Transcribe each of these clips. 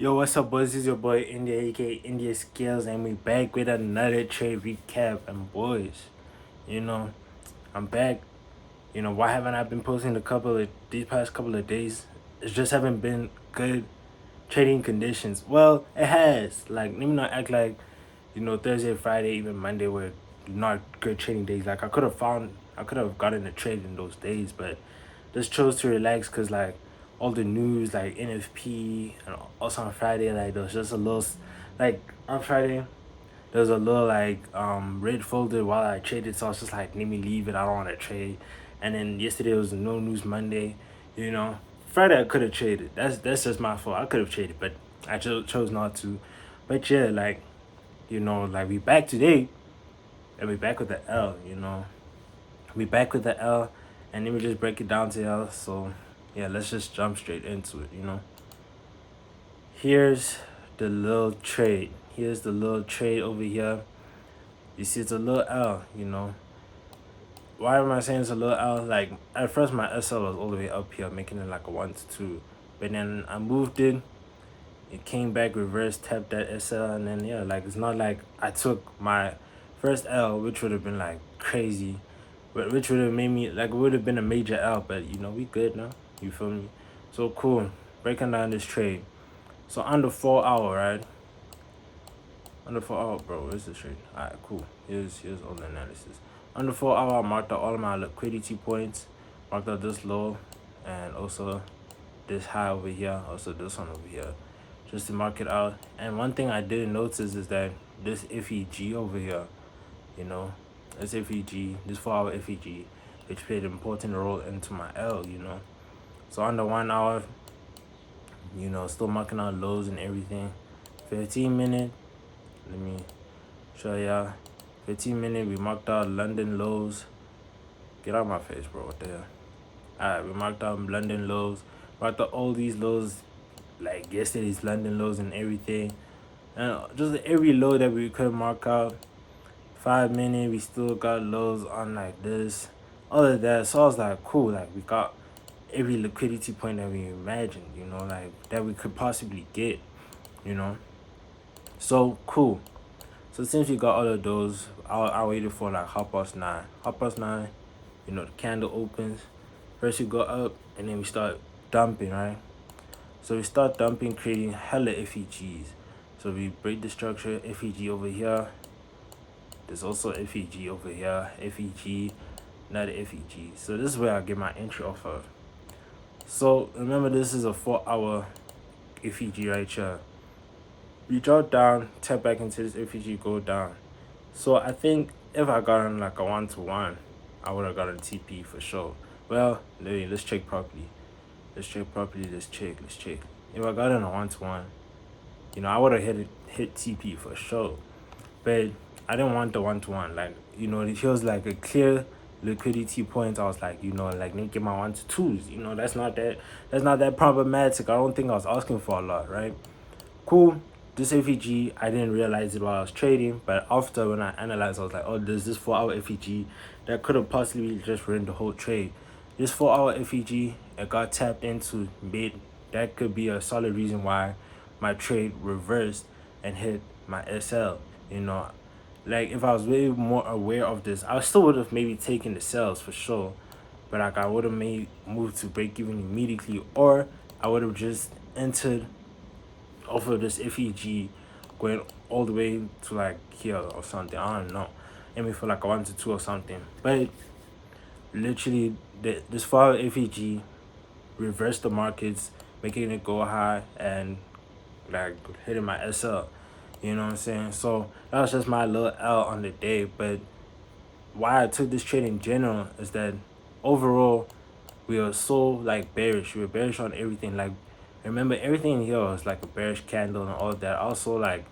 Yo, what's up, boys? This is your boy India, aka India Skills, and we back with another trade recap. And boys, you know, I'm back. Why haven't I been posting these past couple of days? It just haven't been good trading conditions. Well, it has. Like, let me not act like Thursday, Friday, even Monday were not good trading days. Like, I could have gotten a trade in those days, but just chose to relax because like all the news like NFP and also on Friday like there was just a little like on Friday there was a little like red folder while I traded, so I was just like, let me leave it, I don't want to trade. And then yesterday was no news Monday, you know. Friday I could have traded. That's just my fault. I could have traded, but I chose not to. But yeah, like like we back today and we back with the L, we back with the L, and then we just break it down to L. So yeah, let's just jump straight into it. Here's the little trade. Here's the little trade over here. You see it's a little L. Why am I saying it's a little L? Like at first my SL was all the way up here, making it like a 1 to 2. But then I moved it came back, reverse, tapped that SL, and then yeah, like it's not like I took my first L, which would have been like crazy, but which would have made me like it would have been a major L. But we good now. You feel me? So cool. Breaking down this trade. So under 4 hour, right? Under 4 hour, bro. Where's the trade? Alright, cool. Here's all the analysis. Under 4 hour, I marked out all of my liquidity points. Marked out this low, and also this high over here. Also this one over here, just to mark it out. And one thing I didn't notice is that this FEG over here, this FEG, this 4 hour FEG, which played an important role into my L. So under 1 hour, still marking out lows and everything. 15 minute, let me show y'all. 15 minute, we marked out London lows. Get out of my face, bro. What the hell? Alright, we marked out London lows. Marked out all these lows, like yesterday's London lows and everything. And just every low that we could mark out. 5 minute, we still got lows on like this. All of that. So I was like, cool. Like we got every liquidity point that we imagined, like that we could possibly get. So cool. So since we got all of those, I waited for like 9:30. 9:30, the candle opens. First we go up and then we start dumping, right? So we start dumping, creating hella FEGs. So we break the structure, FEG over here. There's also FEG over here, FEG, another FEG. So this is where I get my entry off of. So remember, this is a 4 hour FEG right here. We drop down, tap back into this FEG, go down. So I think if I got on like a 1-to-1, I would have gotten TP for sure. Well, let's check properly. Let's check. If I got on a 1-to-1, I would have hit TP for sure. But I didn't want the 1-to-1. Like, it feels like a clear liquidity point. I was like, like, let me get my 1-to-2s. That's not that problematic. I don't think I was asking for a lot, right? Cool. This FEG, I didn't realize it while I was trading, but after when I analyzed, I was like, oh, there's this 4 hour FEG that could have possibly just ruined the whole trade. This 4 hour FEG, it got tapped into mid. That could be a solid reason why my trade reversed and hit my SL. Like if I was way more aware of this, I still would have maybe taken the sales for sure, but like I would have moved to break even immediately, or I would have just entered off of this FEG going all the way to like here or something. I don't know. Aiming for like a 1-to-2 or something. But literally this 4 hour FEG reversed the markets, making it go high and like hitting my SL. You know what I'm saying? So that was just my little L on the day. But why I took this trade in general is that overall we were so like bearish. We were bearish on everything. Like remember, everything in here was like a bearish candle and all of that. Also like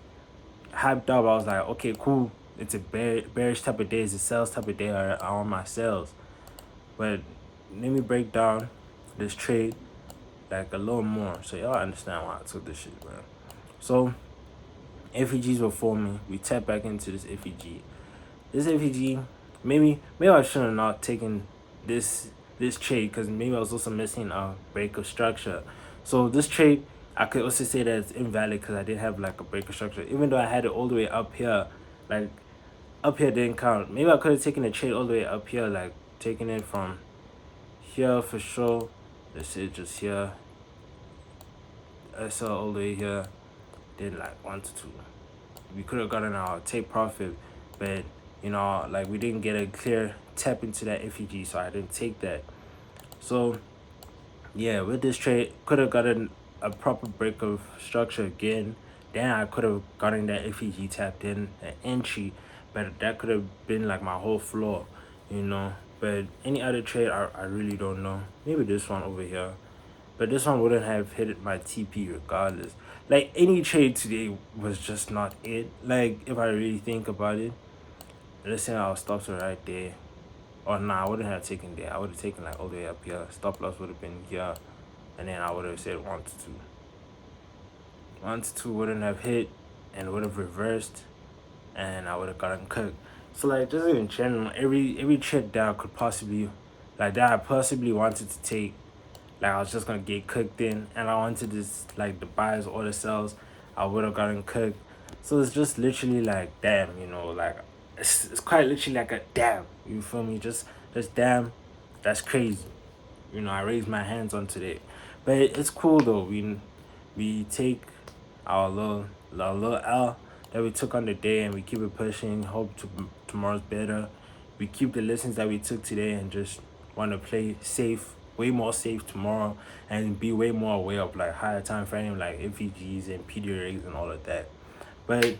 hyped up. I was like, okay, cool. It's a bearish type of day. It's a sales type of day. I want my sales. But let me break down this trade like a little more so y'all understand why I took this shit, man. So FEGs were forming. We tap back into this FEG. This FEG, maybe I should have not taken this trade because maybe I was also missing a break of structure. So this trade, I could also say that it's invalid because I didn't have like a breaker structure. Even though I had it all the way up here, like up here didn't count. Maybe I could have taken the trade all the way up here, like taking it from here for sure. Let's say just here. SL all the way here. Then like 1 to 2. We could have gotten our take profit, but you know, like we didn't get a clear tap into that FEG, so I didn't take that. So yeah, with this trade, could have gotten a proper break of structure again. Then I could have gotten that FEG tapped in an entry, but that could have been like my whole floor, you know. But any other trade, I really don't know. Maybe this one over here. But this one wouldn't have hit my TP regardless. Like any trade today was just not it. Like if I really think about it, let's say our stops were right there. Or nah, I wouldn't have taken there. I would have taken like all the way up here. Stop loss would have been here. And then I would have said 1 to 2. 1 to 2 wouldn't have hit and would have reversed and I would have gotten cooked. So like just in general, every trade that I could possibly like that I possibly wanted to take, like I was just gonna get cooked in and I wanted this like the buys or the sells, I would have gotten cooked. So it's just literally like damn, you know, like it's quite literally like a damn, you feel me? Just damn, that's crazy. You know, I raised my hands on today. But it's cool though. We take our little L that we took on the day and we keep it pushing. Hope tomorrow's better. We keep the lessons that we took today and just want to play safe, way more safe tomorrow, and be way more aware of like higher time frame like FEGs and PDRAs and all of that. But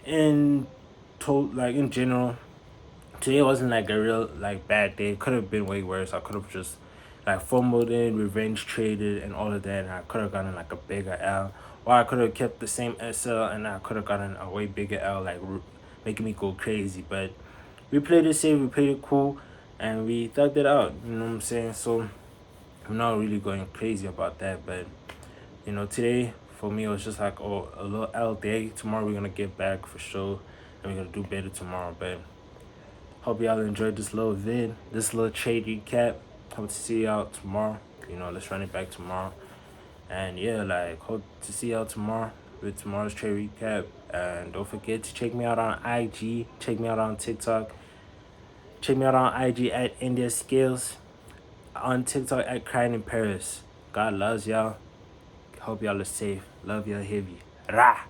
in general, today wasn't like a real like bad day. Could have been way worse. I could have just like fumbled in, revenge traded, and all of that. And I could have gotten like a bigger L, or I could have kept the same SL and I could have gotten a way bigger L, like making me go crazy. But we played it safe, we played it cool, and we thugged it out. You know what I'm saying? So I'm not really going crazy about that, but you know, today for me it was just like a little L day. Tomorrow we're gonna get back for sure, and we're gonna do better tomorrow. But hope y'all enjoyed this little vid, this little trade recap. Hope to see y'all tomorrow. You know, let's run it back tomorrow. And yeah, like hope to see y'all tomorrow with tomorrow's trade recap. And don't forget to check me out on IG, check me out on TikTok, check me out on IG at India Skills, on TikTok at Crying in Paris. God loves y'all. Hope y'all are safe. Love y'all heavy. Rah!